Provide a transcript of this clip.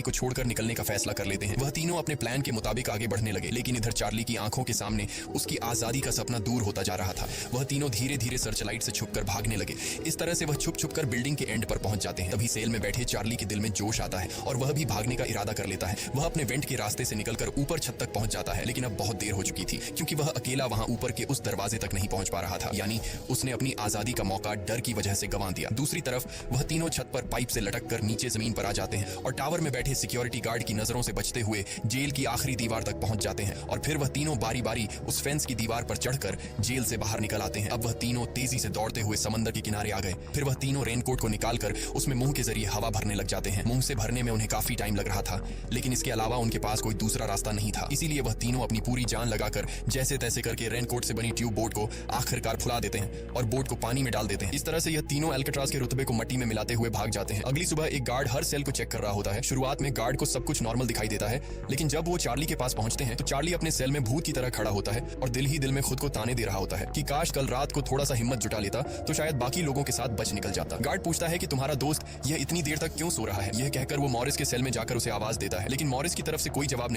को छोड़कर निकलने का फैसला कर लेते हैं। वह तीनों अपने प्लान के मुताबिक आगे बढ़ने लगे, लेकिन इधर चार्ली की आंखों के सामने उसकी आजादी का सपना दूर होता जा रहा था। वह तीनों धीरे धीरे सर्चलाइट से छुपकर भागने लगे। इस तरह से वह छुप छुप कर बिल्डिंग के एंड पर पहुंच जाते हैं। तभी सेल में बैठे चार्ली के दिल में जोश आता है और वह भी भागने का इरादा कर लेता है। वह अपने वेंट के रास्ते से निकलकर ऊपर छत तक पहुंच जाता है, लेकिन अब बहुत देर हो चुकी थी, क्योंकि वह अकेला वहां ऊपर के उस दरवाजे तक नहीं पहुंच पा रहा था। यानी उसने अपनी आजादी का मौका डर की वजह से गंवा दिया। दूसरी तरफ वह तीनों छत पर पाइप से लटक कर नीचे जमीन पर आ जाते हैं और टावर में बैठे सिक्योरिटी गार्ड की नजरों से बचते हुए जेल की आखिरी दीवार तक पहुंच जाते हैं। और फिर वह तीनों बारी बारी उस फेंस की दीवार पर चढ़कर जेल से बाहर निकल आते हैं। अब वह तीनों तेजी से दौड़ते हुए समंदर के किनारे आ गए। फिर वह तीनों रेनकोट को निकालकर उसमें मुंह के जरिए हवा भरने लग जाते हैं। मुंह से भरने में उन्हें काफी टाइम लग रहा था, लेकिन इसके अलावा उनके पास कोई दूसरा रास्ता नहीं था। इसीलिए वह तीनों अपनी पूरी जान लगाकर जैसे तैसे करके रेनकोट से बनी ट्यूब बोट को आखिरकार फुला देते हैं और बोट को पानी में डाल देते हैं। इस तरह से यह तीनों अल्काट्राज के रुतबे को मट्टी में मिलाते हुए भाग जाते हैं। अगली सुबह एक गार्ड हर सेल को चेक कर रहा होता है। शुरुआत में गार्ड को सब कुछ नॉर्मल दिखाई देता है, लेकिन जब वो चार्ली के पास पहुंचते हैं तो चार्ली अपने सेल में भूत की तरह खड़ा होता है और दिल ही दिल में खुद को ताने दे रहा होता है कि काश कल रात को थोड़ा सा हिम्मत जुटा लेता तो शायद बाकी लोगों के साथ बच निकल जाता। गार्ड पूछता है कि तुम्हारा दोस्त यह इतनी देर तक क्यों सो रहा है। यह कहकर वो मॉरिस के सेल में जाकर उसे आवाज देता है, लेकिन मॉरिस की तरफ से कोई जवाब नहीं